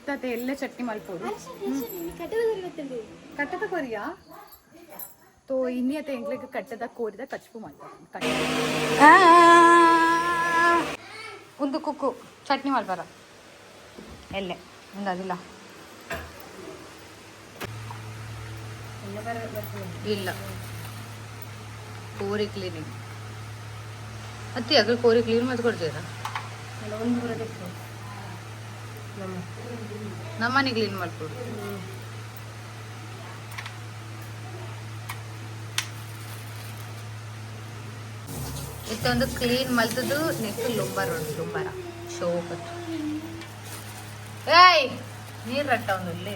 ಗೊತ್ತತೆ ಎಲ್ಲ ಚಟ್ನಿ ಮಲ್ಪೋಡು ಕಟ್ಟದ ಕೊರಿಯಾ ತೋ ಇನ್ನಿಯತೆ ಎಂಗ್ಲಿಗೆ ಕಟ್ಟದ ಕೋರಿದ ಕಚ್ಪು ಮಲ್ಪ ಒಂದು ಕುಕ್ಕು ಚಟ್ನಿ ಮಲ್ಪಾರ ಎಲ್ಲೆ ಒಂದು ಅದಿಲ್ಲ ಇಲ್ಲ ಕೋರಿ ಕ್ಲೀನಿಂಗ್ ಅತ್ತಿ ಅದ್ರ ಕೋರಿ ಕ್ಲೀನ್ ಮಾಡಿ ಕೊಡ್ತೀರಾ ನಮ್ಮನೆ ಕ್ಲೀನ್ ಮಾಡ್ಕೊಡು ಇತ್ತೊಂದು ಕ್ಲೀನ್ ಮಲ್ತದ್ದು ನೆಕ್ಸ್ಟ್ ಲುಂಬಾರ ಲುಂಬಾರ ಶೋಕತ್ತು ಏಯ್ ನೀರು ರಟ್ಟ ಒಂದಲ್ಲಿ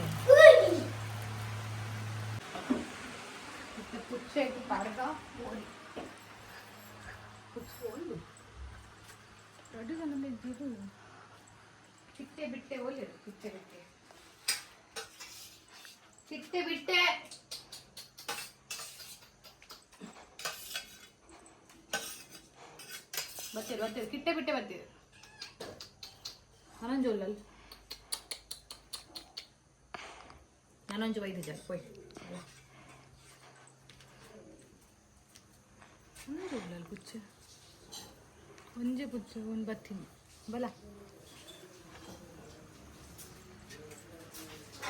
ಚಿಟ್ಟೆ ಬಿಟ್ಟೆ ಒಳ್ಳೆ ಚಿಟ್ಟೆ ಬಿಟ್ಟೆ ಚಿಟ್ಟೆ ಬಿಟ್ಟೆ ಬರ್ತೀರಿ ಬರ್ತೀರಿ ಕಿಟ್ಟೆ ಬಿಟ್ಟೆ ಬರ್ತೀರಿ ನನಂಜೋಲ್ಲಲ್ಲಿ ನಾನೊಂದು ವೈದ್ಯ ಜನ ಹೋಯ್ ನನಂಜೋಲ್ಲಲ್ಲಿ ಪುಚ್ಚ ಒಂಜೆ ಪುಚ್ಚ ಒಂದು ಬರ್ತೀನಿ ಬಲ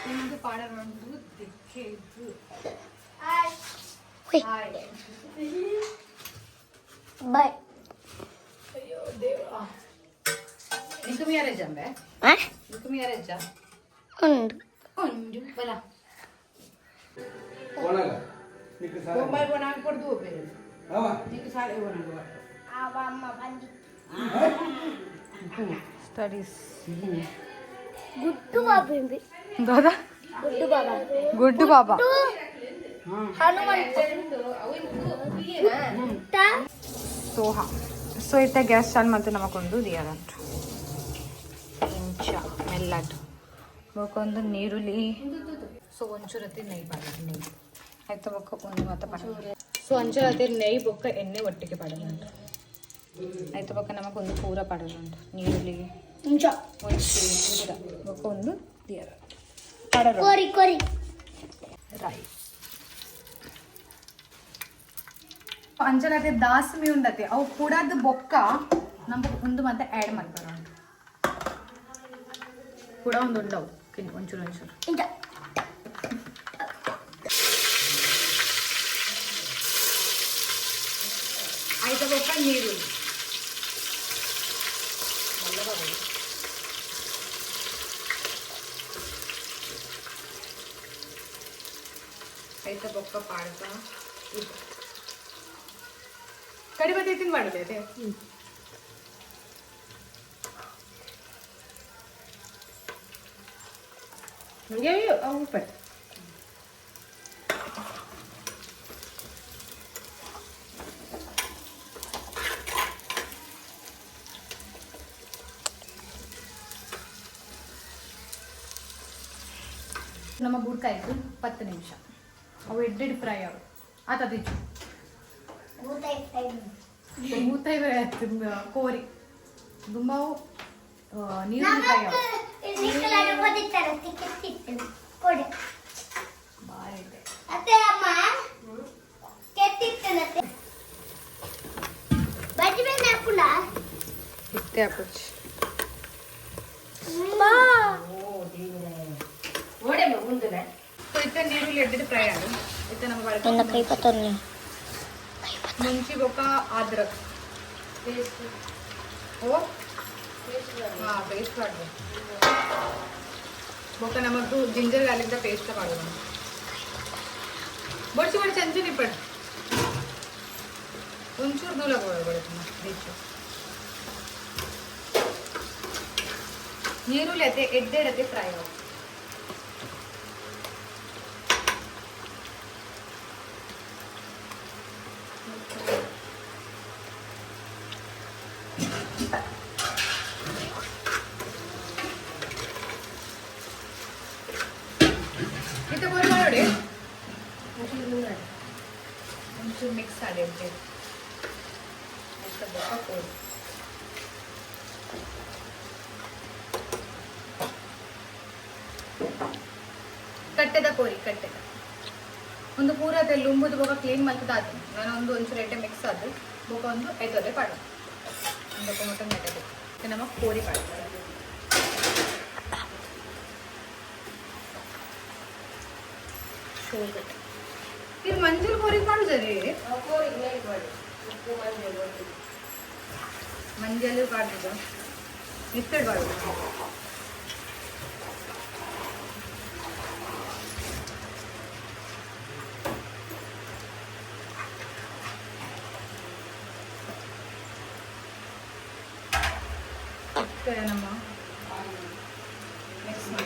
ನಿಮ್ದು ಪಾಡ ಒಂದು ದಿಕ್ಕೆ ಇದ್ದು ಬಾಯ್ ಅಯ್ಯೋ ದೇವ ನಿಂಕು ಮಿಯಾರೇಜ್ ಅಂಬೆ ನಿಂಕು ಮಿಯಾರೇಜ್ ಉಂಡು ಒಂಜು ಬಲ कोणाला निक सारे बॉम्बे बना कर दो पेरे हां निक सारे बना दो आवा अम्मा बंदी स्टडीज गुड्डू बाबा दादा गुड्डू बाबा गुड्डू बाबा हनुमंत सोहा ಸೊ ಇತ್ತ ಗ್ಯಾಸ್ ಚಾಲು ಮತ್ತೆ ನಮಗೊಂದು ದಿಯಾದಂಟು ಇಂಚ ಮೆಲ್ಲಟ್ಟು ಬೊಕ್ಕೊಂದು ನೀರುಳ್ಳಿ ಸೊ ಒಂಚೂರತಿ ನೆಯ್ಯಿ ಪಾಡ ನೆಯ್ಯಿ ಆಯ್ತು ಬೊಕ್ಕ ಒಂದು ಮತ್ತೆ ಪಾಡ ಸೊ ಒಂಚೂರತಿ ನೆಯ್ಯಿ ಬೊಕ್ಕ ಎಣ್ಣೆ ಒಟ್ಟಿಗೆ ಪಾಡೋಣಂಟು ಆಯ್ತು ಬೊಕ್ಕ ನಮಗೊಂದು ಪೂರ ಪಾಡೋಣಂಟು ನೀರುಳ್ಳಿ ಇಂಚ ಒಂಚೂರು ಪೂರ ಬೊಕ್ಕ ಒಂದು ದಿಯಾದ ಪಾಡೋಣ ಕೋರಿ ಕೋರಿ ರೈಸ್ ಅಂಚನತೆ ದಾಸ್ಮಿ ಉಂಡತೆ ಅವು ಕೂಡದ ಬೊಕ್ಕ ನಮ್ಗೆ ಒಂದು ಮತ್ತೆ ಆ್ಯಡ್ ಮಾಡ್ತಾರ ಕೂಡ ಒಂದು ಉಂಡವು ಒಂಚೂರು ಒಂಚೂರು ಇಂಚ ಆಯ್ತ ಬೊಕ್ಕ ನೀರುಳ್ಳಿ ಆಯ್ತ ಬೊಕ್ಕ ಪಾಡ್ಕ ಇದು ಕಡಿಮೆ ತಿಂದು ಮಾಡಿದೆ ಅದೇ ಉಪ್ಪೆ ನಮ್ಮ ಬೂಡ್ಕಾಯ್ತು 10 ನಿಮಿಷ ಅವು ಎಡ್ಡೆಡ್ ಫ್ರೈ ಅವು ಆತದಿಚ್ಚು ಮೂತೈವೆ ಕೋರಿ ದುಂಬಾವು ನೀರುಳ್ಳಿ ಫ್ರೈ ಅವು ಭಾರಿ ಇದೆ ಇತ್ತೆ ಅಪ್ಪಚ್ಚಿ ಇತ್ತ ನೀರುಳ್ಳಿ ಎಡ್ಡೆಡ್ ಫ್ರೈ ಆಡು ಇತ್ತ ನಮ್ಮ ಕೈ ಪತ್ತೊಂದು ಮುಂಚಿ ಬೊಕ್ಕ ಅದ್ರಕ್ ಓ ಹಾಂ ಪೇಸ್ಟ್ ಮಾಡಬೇಕು ಬೊಕ್ಕ ನಮಗೂ ಜಿಂಜರ್ ಗಾರ್ಲಿಕ್ದ ಪೇಸ್ಟ್ ಮಾಡೋಣ ಬಡ್ಸಿ ಬಡ್ಸಿ ಅಂಚೂರು ಪಡ್ ಒಂಚೂರು ದೂರ ಬರುತ್ತೆ ಡಿಶ್ ನೀರುಳ್ಳಿ ಅತ್ತೆ ಎಡ್ಡೆಡತ್ತೆ ಫ್ರೈ ಆಗ ಒಂಚೂರು ಮಿಕ್ಸ್ ಮಾಡಿ ಕೋರಿ ಕಟ್ಟೆದ ಕೋರಿ ಕಟ್ಟೆದ ಒಂದು ಪೂರತೆ ಲುಂಬುದು ಬೋಗ ಕ್ಲೀನ್ ಮಾಡ್ತದಾದ ನಾನು ಒಂಚೂರು ಎಟ್ಟೆ ಮಿಕ್ಸ್ ಆದ ಬೋಗ ಒಂದು ಐದೊಲೆ ಪಾಡು ಒಂದಕ್ಕೆ ಮೊಟ್ಟ ನೆಟ್ಟದು ನಮ್ಮ ಕೋರಿ ಪಾಡು ಇದು ಮಂಜೂರು ಕೋರಿ ಮಾಡುದರಿ ಮಂಜಲು ಪಾಡ್ದು ಮಿಕ್ಸಡ್ ಪಾಡುದು ನಮ್ಮ ನೆಕ್ಸ್ಟ್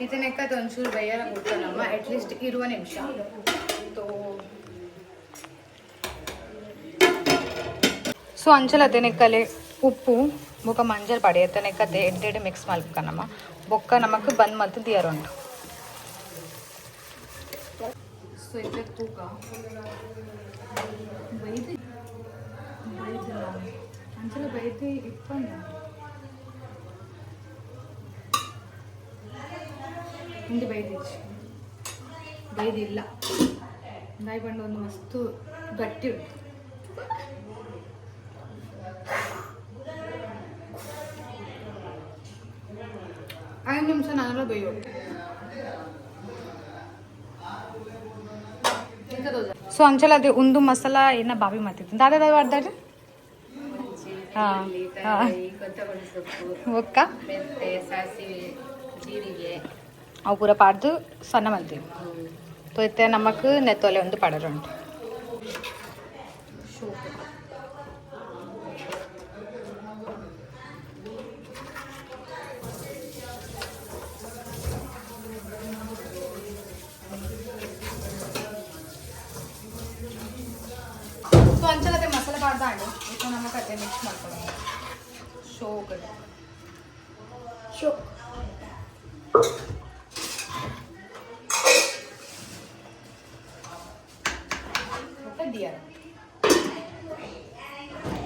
ಇದನ್ನೆಕ್ಕದು ಒಂಚೂರು ಬೇಯರ ಕೊಡ್ತಾನಮ್ಮ ಅಟ್ಲೀಸ್ಟ್ 20 ನಿಮಿಷ ಸೊ ಅಂಚಲ ತೆನೆಕ್ಕಲೆ ಉಪ್ಪು ಬೊಕ್ಕ ಮಂಜಲ್ ಪಡಿ ತೆನೆಕ್ಕದೆ ಎಡ್ಡೆಡೆ ಮಿಕ್ಸ್ ಮಲ್ಪನಮ್ಮ ಬೊಕ್ಕ ನಮಕ್ ಬಂದ್ ಮತ್ತು ದಿಯರುಂಟು ಸೊ ಇದಕ್ಕೆ ತೂಕ ಅಂಚಲ ಬೈದು ಇಪ್ಪಂದ ಹಿಂದೆ ಬೈದಿಲ್ಲ ದಾಯಿ ಬಂಡು ಒಂದು ಮಸ್ತು ಗಟ್ಟಿ ಉಂಟು 5 ನಿಮಿಷ ನಾನು ಬೇಯೋದು ಸೊ ಅಂಚಲ ಅದೇ ಒಂದು ಮಸಾಲ ಏನ ಬಾವಿ ಮಾಡ್ತಿತ್ತು ದಾದ ಮಾಡ್ದಾಡ್ರಿ ಒಕ್ಕ ಅವು ಪೂರ ಪಾಡ್ದು ಸಣ್ಣ ಮಾಡ್ತೀವಿ ತೊಯ್ತೆ ನಮಕ್ ನೆತ್ತೊಲೆ ಒಂದು ಪಡರುಂಟು ಸೊ ಅಂಚಲತೆ ಮಸಾಲೆ ಪಾಡ್ದಾಂಡು ಈಗ ನಮಕ್ ಅದೇ ಮಿಕ್ಸ್ ಮಾಡ್ಕೊಳ್ಳೋಣ ಶೋ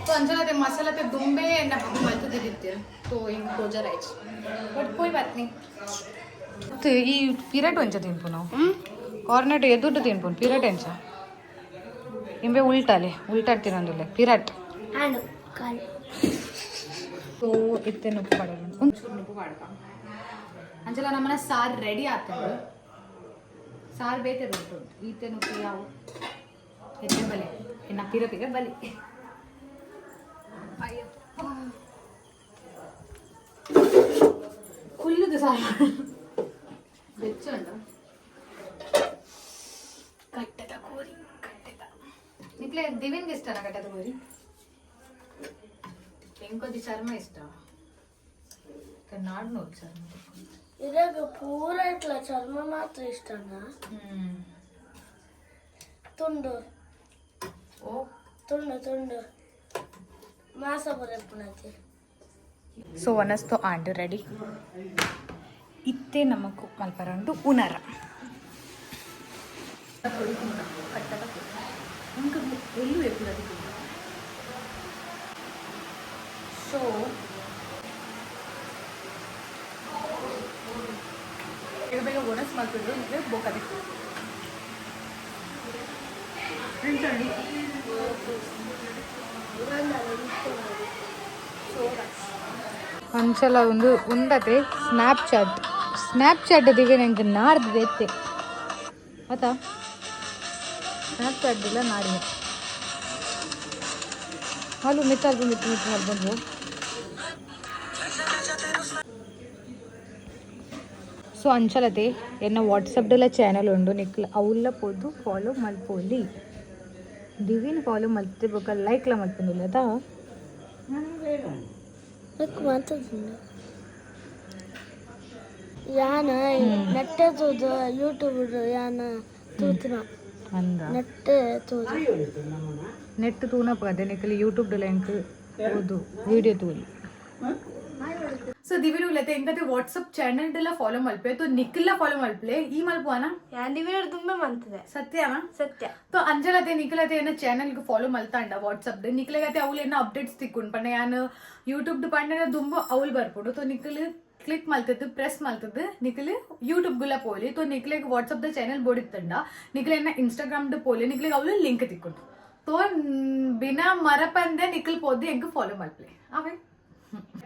तो अंचला ते मसाला ते दुंबे ना मलत दिते तो इन कोजा राइस बट कोई बात नहीं तो ಈ ಪಿರಟ್ ಒಂಚ ತಿನ್ಪು ನಾವು ಕಾರ್ನೆಟ್ ಎದುಡ್ಡು ತಿನ್ಪು ಪಿರಟ್ ಎಂಚ ಇಂಬೆ ಉಲ್ಟಾಡ್ ತಿನ್ನೊಂದುಲ್ಲೆ ಪಿರಟ್ ಆನು ಕಾಲ್ तो ಇತ್ತೆ ನುಪ್ಪು ಪಡೋದು ಒಂಚೂರು ನುಪ್ಪು ಪಡ್ಕ ಅಂಚಲ ನಮ್ಮನ ಸಾರ್ ರೆಡಿ ಆಗ್ತದೆ ಸಾರ್ ಬೇತೆ ಉಂಟು ಈತೆ ನುಪ್ಪು ಯಾವ ಎತ್ತೆ ಬಲೆ ಎನ್ನ ಪಿರಪಿಗೆ ಬಲಿ ಕುಲ್ಲುದು ಸಾರು ಬೆಚ್ಚುಂಡು ಕಟ್ಟದ ಕೋರಿ ಕಟ್ಟದ ನಿಕ್ಲೆ ದಿವಿನ್ಗೆ ಇಷ್ಟನಾ ಕಟ್ಟದ ಕೋರಿ ಎಂಕೊದ್ದಿ ಚರ್ಮ ಇಷ್ಟ ನಾಡ್ ನೋಡಿ ಚರ್ಮ ಇದಾಗ ಪೂರ ಇಟ್ಲ ಚರ್ಮ ಮಾತ್ರ ಇಷ್ಟನಾ ತುಂಡು ಓ ತುಂಡು ಮಾಸ ಬರಪ್ಪನತಿ ಸೊ ಒನಸ್ತು ಆಂಡ್ ರೆಡಿ ಇತ್ತೆ ನಮಕು ಮಲ್ಪರಂಡು ಉನರ ಎಲ್ಲೂ ಸೊ ಬೇಗ ಬೇಗ ಒಣಸ್ ಮಾಡ್ತಿದ್ರು ಇದ್ರೆ ಬೋಕದಿತ್ತು ಅಂಚಲ ಒಂದು ಉಂಡತೆ ಸ್ನ್ಯಾಪ್ಚಾಟ್ ದಿವೆ ನಂಗೆ ನಾಡ್ದು ಎತ್ತೆ ಆತಾ ಸ್ನ್ಯಾಪ್ಚಾಟ್ ಇಲ್ಲ ನಾಡಿ ಹಾಲು ಮಿತ್ತು ಬಂದು ಸೊ ಅಂಚಲತೆ ಎನ್ನ ವಾಟ್ಸಪ್ಡೆಲ್ಲ ಚಾನಲ್ ಉಂಡು ನಿಕ್ಲ ಅವಲ್ಲ ಪೋದು ಫಾಲೋ ಮಲ್ಪೋಲಿ ದಿವಿನ ಫಾಲೋ ಮಲ್ತಿರ್ಬೇಕ ಲೈಕ್ಲ ಮಲ್ಪೊಂದಿಲ್ಲ ಅದಾ ಯಾನ ನೆಟ್ಟೆ ತೂದು ಯೂಟ್ಯೂಬ್ ಯಾನ ತೂತಿನ ಅಂದ ನೆಟ್ಟೆ ತೂದು ನೆಟ್ ತೂನಪ್ಪ ಅದೇ ನಿಕ್ಕಲಿ ಯೂಟ್ಯೂಬ್ಡೆಲ್ಲ ಎಂಕ್ ಓದು ವಿಡಿಯೋ ತೂಲಿ ಸೊ ದಿವಿರು ಲತೆ ಇಂಕತೆ ವಾಟ್ಸಪ್ ಚಾನೆಲ್ ಎಲ್ಲ ಫಾಲೋ ಮಲ್ಪೆ ತೋ ನಿಖಿಲ್ ಫಾಲೋ ಮಲ್ಪೆ ಈ ಮಲ್ಪುವಾನ ಯಾಂದಿವೇರ್ ತುಂಬಾ ಮಂತದೆ ಸತ್ಯನಾ ಸತ್ಯ तो अंजलते निखिलते चैनल फॉलो मल्ता वाट्सअप निखिलते अवल अपडेट्स तिक्कुंड पण यान यूट्यूब पंड दुंब अवल बरपुड तो निखिल क्लिक मल्तद प्रेस मल्तद निखिल यूट्यूब गुला पोली तो निखिल वाट्सअप चैनल बोडितंड निखिल इंस्टाग्राम पोली निखिल अवल लिंक तिक्कुंड तो बिना मरपंदे निखिल पोदी एंक फॉलो मल्पले अवे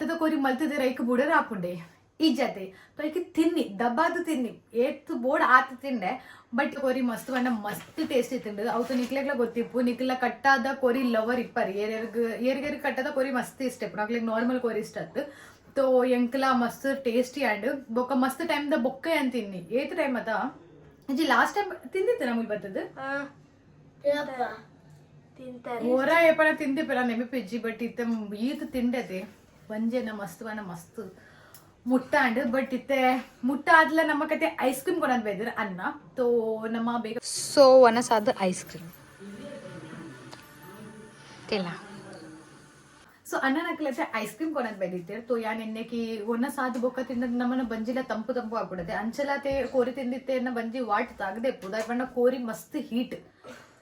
तो कोरी मल्तद रैक बूढ़ रापुंडे ಈ ಜತೆ ತೋಯ್ಕೆ ತಿನ್ನಿ ದಬ್ಬಾದು ತಿನ್ನಿ ಏತ್ ಬೋರ್ಡ್ ಆತ ತಿಂಡೆ ಬಟ್ ಕೊರಿ ಮಸ್ತ್ ಬಣ್ಣ ಮಸ್ತ್ ಟೇಸ್ಟಿ ತಿಂಡು ಅವತ್ತು ನಿಕ್ಲೆಗ್ಲ ಗೊತ್ತಿಪ್ಪು ನಿಕ್ಲ ಕಟ್ಟಾದ ಕೊರಿ ಲವರ್ ಇಪ್ಪರಿ ಏರ್ಗೇರಿ ಕಟ್ಟದ ಕೊರಿ ಮಸ್ತ್ ಇಷ್ಟ ಇಪ್ಪು ನಾಕ್ಲೆಗ್ ನಾರ್ಮಲ್ ಕೊರಿ ಇಷ್ಟ ಅತ್ತು ತೋ ಎಂಕ್ಲ ಮಸ್ತ್ ಟೇಸ್ಟಿ ಆ್ಯಂಡ್ ಬೊಕ್ಕ ಮಸ್ತ್ ಟೈಮ್ದ ಬೊಕ್ಕ ಅಂತ ತಿನ್ನಿ ಏತ್ ಟೈಮ್ ಅದ ಇಜಿ ಲಾಸ್ಟ್ ಟೈಮ್ ತಿಂದಿತ್ತೆ ನಮಗೆ ಬರ್ತದ ಓರ ಏಪಣ ತಿಂದಿಪ್ಪಲ್ಲ ನೆನಪಿಜ್ಜಿ ಬಟ್ ಇತ್ತ ಈತ ತಿಂಡತೆ ಒಂಜೆನ ಮಸ್ತ್ ಬಣ್ಣ ಮಸ್ತ್ ಮುಟ್ಟಾಂಡ್ ಬಟ್ ಇತ್ತೆ ಮುಟ್ಟ ಆದ್ಲ ನಮ್ಮ ಕತೆ ಐಸ್ ಕ್ರೀಮ್ ಕೊಡೋದು ಬೇದ್ರ ಅನ್ನ ತೋ ನಮ್ಮ ಬೇಗ ಸೊ ಒನಸಾದ ಐಸ್ ಕ್ರೀಮ್ ತಿಲ್ಲ ಸೊ ಅನ್ನ ನಕ್ಲತೆ ಐಸ್ ಕ್ರೀಮ್ ಕೊಡೋದು ಬೇದಿತ್ತೆ ತೋ ಯಾನ್ ಎಣ್ಣೆಕಿ ಒನಸಾದ ಬೊಕ್ಕ ತಿಂದ ನಮ್ಮನ್ನ ಬಂಜಿಲ ತಂಪು ತಂಪು ಆಗ್ಬಿಡತ್ತೆ ಅಂಚಲತೆ ಕೋರಿ ತಿಂದಿತ್ತೆ ಬಂಜಿ ವಾಟ್ ತಾಗದೆ ಪುದಾಯ್ ಬಣ್ಣ ಕೋರಿ ಮಸ್ತ್ ಹೀಟ್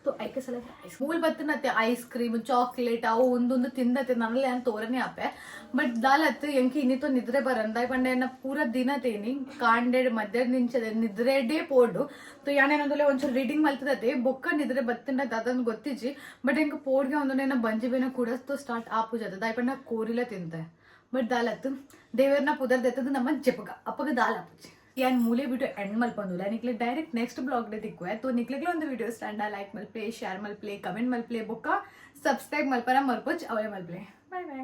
तो ऐके सಲ ಸ್ಕೂಲ್ ಬತ್ತನತ್ತೆ ಐಸ್ ಕ್ರೀಮ್ ಚಾಕ್ಲೇಟ್ ಅವು ಒಂದೊಂದು ತಿಂದತ್ತೆ ನನ್ನಲ್ಲೇ ಅಂತ ತೋರನೇ ಆಪೆ ಬಟ್ ದಾಲತ್ ಎಂಕಿ ಇನ್ನಿತ್ತು ನಿದ್ರೆ ಬರಂದಾಯ್ ಪಂಡೆ ಪೂರ ದಿನ ತೇನಿ ಕಾಂಡೆಡ್ ಮಧ್ಯಾಹ್ನ ನಿಂಚದೆ ನಿದ್ರೆಡೇ ಪೋಡು तो ಯಾನೇನಂದ್ರೆ ಒಂಚೂರು ರೀಡಿಂಗ್ ಮಲ್ತದತ್ತೆ ಬೊಕ್ಕ ನಿದ್ರೆ ಬತ್ತಂಡ ಅದನ್ನು ಗೊತ್ತಿಜ್ಜಿ ಬಟ್ ಎಂಕ ಪೋಡ್ಗೆ ಒಂದೊಂದೇನ ಬಂಜಿ ಬೇನ ಕುಡಸ್ತು ಸ್ಟಾರ್ಟ್ ಆಪುಜದ ದಾಯ್ ಪಂಡ ಕೋರಿಲ ತಿಂತೆ ಬಟ್ ದಾಲತ್ ದೇವರನ್ನ ಪುದರ್ದೆತ್ತದು ನಮ್ಮ ಜಪಗ ಅಪ್ಪಗ ದಾಲ್ ಆಪುಜಿ यान मूले वीडियो एंड मल्पंदुला निकले डायरेक्ट नेक्स्ट ब्लॉग डे तिक्कुवे तो निकलेग्लो ಒಂದು ವಿಡಿಯೋ ಸ್ಟಾಂಡ ಲೈಕ್ ಮಲ್ಪೆ ಶೇರ್ ಮಲ್ಪೆ ಕಮೆಂಟ್ ಮಲ್ಪೆ ಬೊಕ್ಕ ಸಬ್ಸ್ಕ್ರೈಬ್ ಮಲ್ಪರ ಮರ್ಪೋಚ್ ಅವೇ ಮಲ್ಪೆ ಬೈ ಬೈ.